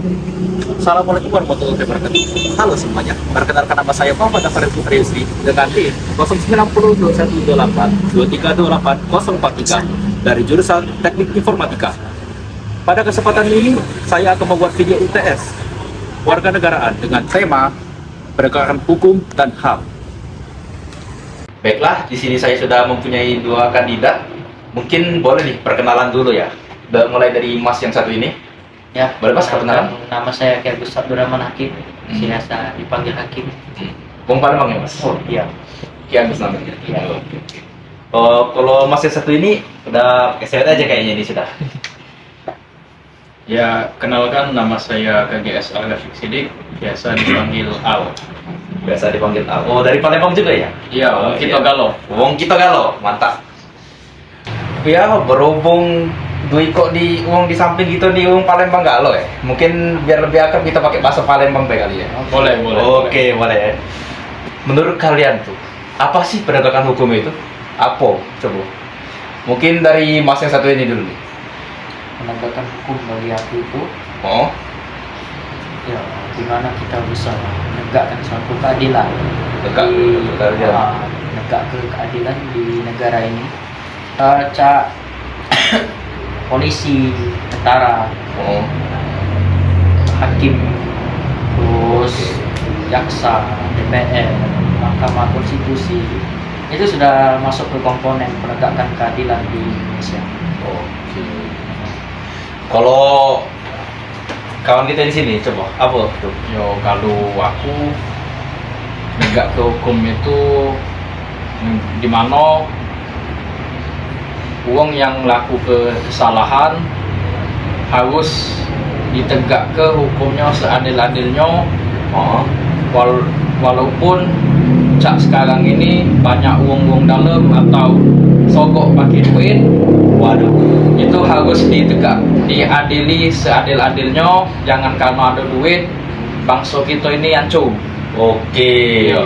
Assalamualaikum warahmatullahi wabarakatuh. Halo semuanya, perkenalkan nama saya Muhammad Afari Putriusri dengan NIM 0902182328 dari jurusan Teknik Informatika. Pada kesempatan ini, saya akan membuat video UTS warganegaraan dengan tema penegakan hukum dan HAM. Baiklah, di sini saya sudah mempunyai dua kandidat. Mungkin boleh nih perkenalan dulu ya. Mulai dari Mas yang satu ini. Ya, Boleh Mas perkenalan? nama saya Ki Agus Abdurrahman Hakim, biasa dipanggil Hakim. Bung Palembang ya Mas? Oh iya, Ki Agus namanya. Iya. Oh, kalau Mas yang satu ini udah pakai seret aja kayaknya ini sudah. Ya, kenalkan nama saya KGS Al-Ghafiq Sidik, biasa dipanggil Al. Biasa dipanggil Al. Oh, dari Palembang juga ya? Iya, Oh, Wong Kito Galo. Wong Kito Galo, mantap. Ya, berhubung Dwi kok di Wong di samping gitu di Wong Palembang Galo ya. Mungkin biar lebih akrab kita pakai bahasa Palembang baik kali ya. Boleh, boleh. Oke, boleh. Menurut kalian tuh, apa sih penegakan hukum itu? Apa? Coba. Mungkin dari Mas yang satu ini dulu nih. penegakan hukum bagi aku itu Oh, ya gimana kita bisa menegakkan suatu keadilan tegak keadilan. menegak keadilan di negara ini. Cak polisi, tentara, Oh, hakim, terus jaksa, DPR, Mahkamah Konstitusi itu sudah masuk ke komponen penegakan keadilan di Indonesia. oke. Kalau kawan kita di sini, coba apa tuh? Yo, kalau aku negak ke hukum itu di mana uang yang laku kesalahan harus ditegak ke hukumnya seadil-adilnya. Oh, Walaupun cak sekarang ini banyak uang-uang dalam atau sogok pakai duit, waduh. itu harus ditegak, diadili seadil-adilnya. Jangan karena ada duit bangsa kita ini hancur. Oke. Iya.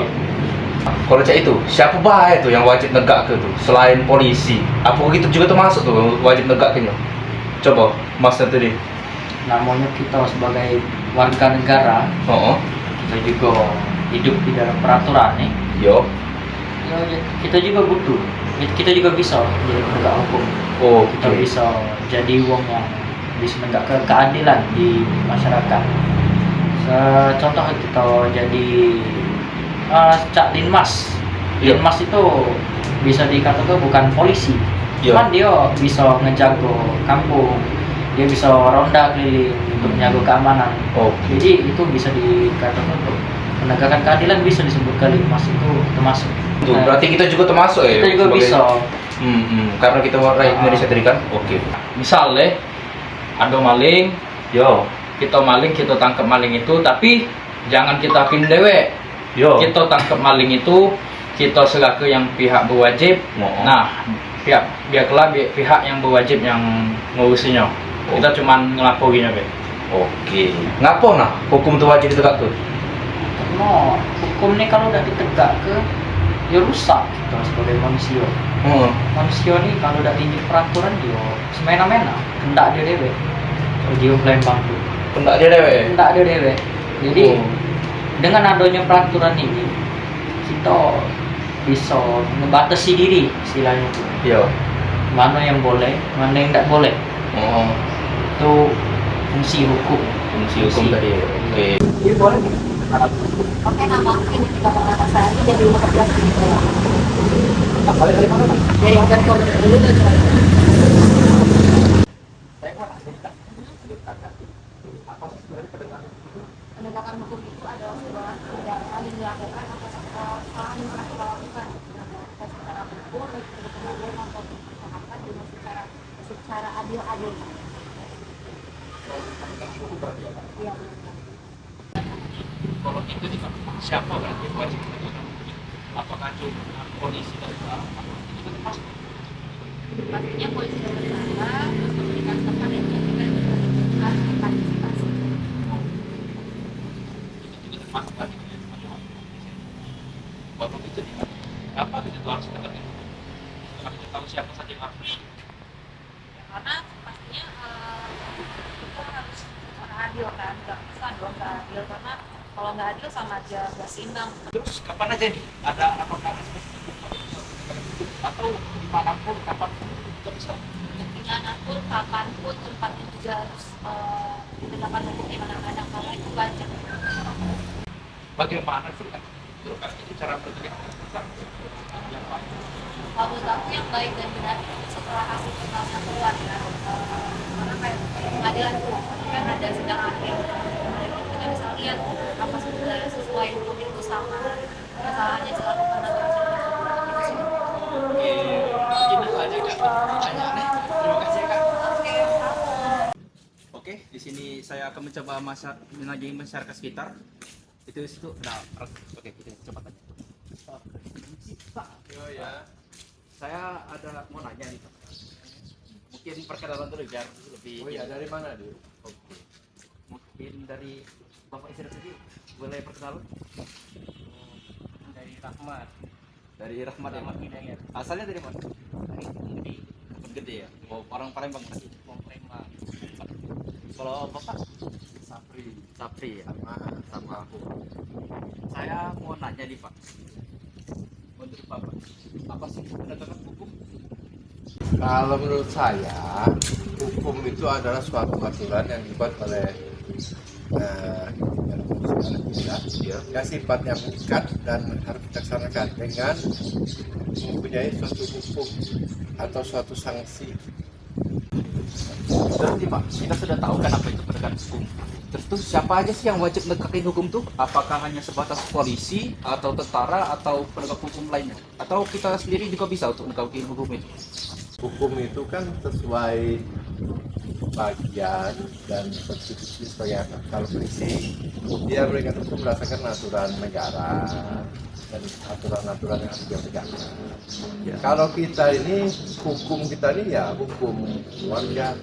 Kalau cak itu, siapa bahaya tuh yang wajib negak ke tuh selain polisi? Apa gitu juga termasuk tuh wajib negak ke? Coba, Mas tadi. Namanya kita sebagai warga negara, Oh, kita juga hidup di dalam peraturan nih. yo. Ya, kita juga butuh, kita juga bisa jadi penegak hukum. Kita Oke. bisa jadi uang yang bisa menegak keadilan di masyarakat. Contoh kita jadi Cak Linmas. Iya. Linmas itu bisa dikatakan bukan polisi, Iya. cuman dia bisa ngejago kampung, dia bisa ronda keliling untuk menjaga keamanan. Oke. Jadi itu bisa dikatakan untuk penegakan keadilan, bisa disebutkan Linmas itu termasuk. Tuh, berarti kita juga termasuk ya? Kita juga sebagai- bisa. Karena kita warga Indonesia tadi kan? Oke. Misalnya ada maling, Yo. kita tangkap maling itu, tapi jangan kita hakim dewek. Yo. Kita tangkap maling itu, kita serah ke yang pihak berwajib. Oh. Nah, biarlah pihak yang berwajib yang ngurusinya. Oh. Kita cuman ngelaporinnya, Be. Oke. Ngapa nah hukum itu wajib ditegak tuh? Karena hukum ini kalau udah ditegak ke, ya rusak kita sebagai manusia. Manusia nih kalau udah tinggi peraturan dia semena-mena, kendak dia dewe. Kalau dia Palembang tuh, Pendak dia dewe. kendak dia dewe. Jadi Oh. dengan adanya peraturan ini, kita bisa ngebatasi diri istilahnya tuh. Yo. Mana yang boleh, mana yang tidak boleh. Oh. Itu fungsi hukum. Fungsi hukum tadi. Oke. Iya boleh. Oke, nama ini juga nama saya ini jadi 14 gitu. Asalnya dari mana? Dari yang dari Korea dulu tuh. Penegakan hukum itu adalah sebuah tindakan yang dilakukan atas kesalahan yang pernah kita lakukan secara hukum, baik itu pengadilan maupun masyarakat dengan secara adil-adil. Iya. Kalau itu siapa berarti wajib menegakkan hukum? Apakah cuma polisi dan tentara? Itu termasuk. Pastinya polisi dan tentara terus memberikan tempat yang juga harus berpartisipasi. Itu juga termasuk kan? Kalau itu apa itu harus ditegakkan? Karena kita tahu siapa saja yang harus. Karena pastinya kita harus secara adil kan. bukan dong nggak adil, karena kalau nggak adil sama aja nggak seimbang. Terus kapan aja nih ada apakah spesifik atau dimanapun kapanpun juga bisa? Dimanapun, kapanpun, tempatnya juga harus ditegakkan hukum di mana-mana, karena itu banyak. Bagaimana sih kan? Itu cara berpikir yang baik. Kalau menurut aku yang baik dan benar itu setelah hasil totalnya keluar ya, karena kayak pengadilan tuh kan ada sidang akhir, nah itu kita bisa lihat apa sebenarnya sesuai hukum itu sama kesalahannya dilakukan atau itu sih. Mungkin itu aja Kak pertanyaannya. Terima kasih Kak. Oke, sama. Oke, di sini saya akan mencoba mengaji masyarakat sekitar. Itu situ. Nah, oke, kita coba tanya. Pak, ya. saya ada mau nanya nih Pak. Mungkin perkenalan dulu biar lebih. Oh ya, dari mana dia? Oke. Mungkin dari Bapak istri sendiri boleh perkenalan? Dari Rahmat, Dari Rahmat ya, Mas? Hidayat, Asalnya dari mana? dari Gede, Kebun Gede ya. Oh, orang Palembang berarti. Komprema, Kalau Bapak Sapri. Sapri sama aku. Saya mau nanya nih Pak. Menurut Bapak, apa sih penegakan hukum? Kalau menurut saya, hukum itu adalah suatu aturan yang dibuat oleh kita, yang sifatnya mengikat dan harus dilaksanakan dengan mempunyai suatu hukum atau suatu sanksi. Terus nih Pak, kita sudah tahu kan apa itu penegakan hukum. Terus tuh siapa aja sih yang wajib menegakkan hukum tuh? Apakah hanya sebatas polisi atau tentara atau penegak hukum lainnya? Atau kita sendiri juga bisa untuk menegakkan hukum itu? Hukum itu kan sesuai bagian dan konstitusi sebagai kalau polisi dia memberikan hukum berdasarkan aturan negara dan aturan-aturan yang harus ditegakkan. Kalau kita ini hukum kita ini ya hukum keluarga,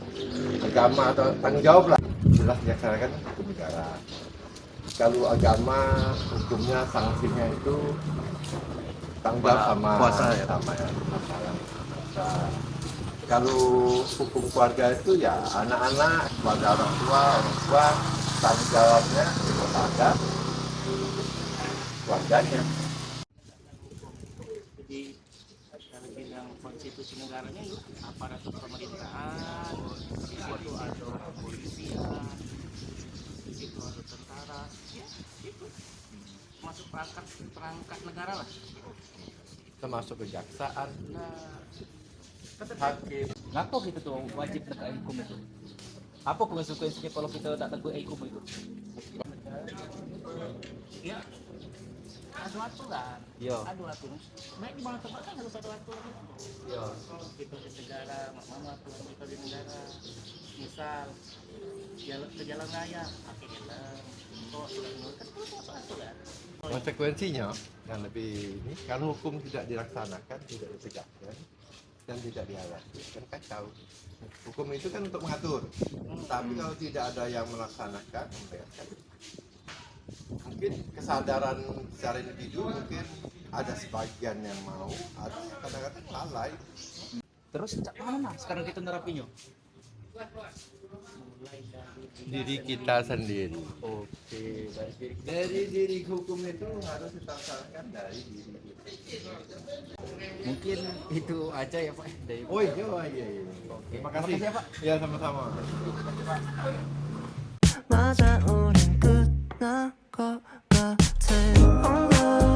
agama atau tanggung jawab lah jelas dilaksanakan hukum negara. Kalau agama hukumnya sanksinya itu tanggung jawab sama Puasa ya? sama ya. Kalau hukum keluarga itu ya anak-anak, keluarga orang tua tanggung jawabnya kepada keluarganya. jadi dalam bidang konstitusi negaranya itu aparatur pemerintahan, di situ ada kepolisian, di situ ada tentara, ya itu masuk perangkat negara lah. Termasuk kejaksaan, Nah, hakim. Ngapa gitu tuh wajib menegakkan hukum itu? Apa konsekuensinya kalau kita tidak tegak hukum itu? ya ada aturan, Iya. ada aturan. Baik di mana tempat kan harus ada aturan. Iya. Kita di negara, mana aturan kita di negara. Misal ke jalan raya, pakai helm. Kalau sudah kan itu masuk aturan. Konsekuensinya yang lebih ini kalau hukum tidak dilaksanakan, tidak ditegakkan dan tidak diawasi kan kacau. Hukum itu kan untuk mengatur, tapi kalau tidak ada yang melaksanakan, membiarkan. Mungkin kesadaran secara individu mungkin ada sebagian yang mau, ada kadang-kadang lalai. Terus cak mana sekarang kita nerapinya? Mulai dari Diri kita sendiri. Oke, baik. Dari diri hukum itu harus dilaksanakan dari diri kita. Mungkin itu aja ya Pak dari Oh iya, iya. Terima kasih. ya Pak. Ya sama-sama. 맞아 우린 끝난 것 같아. Oh no.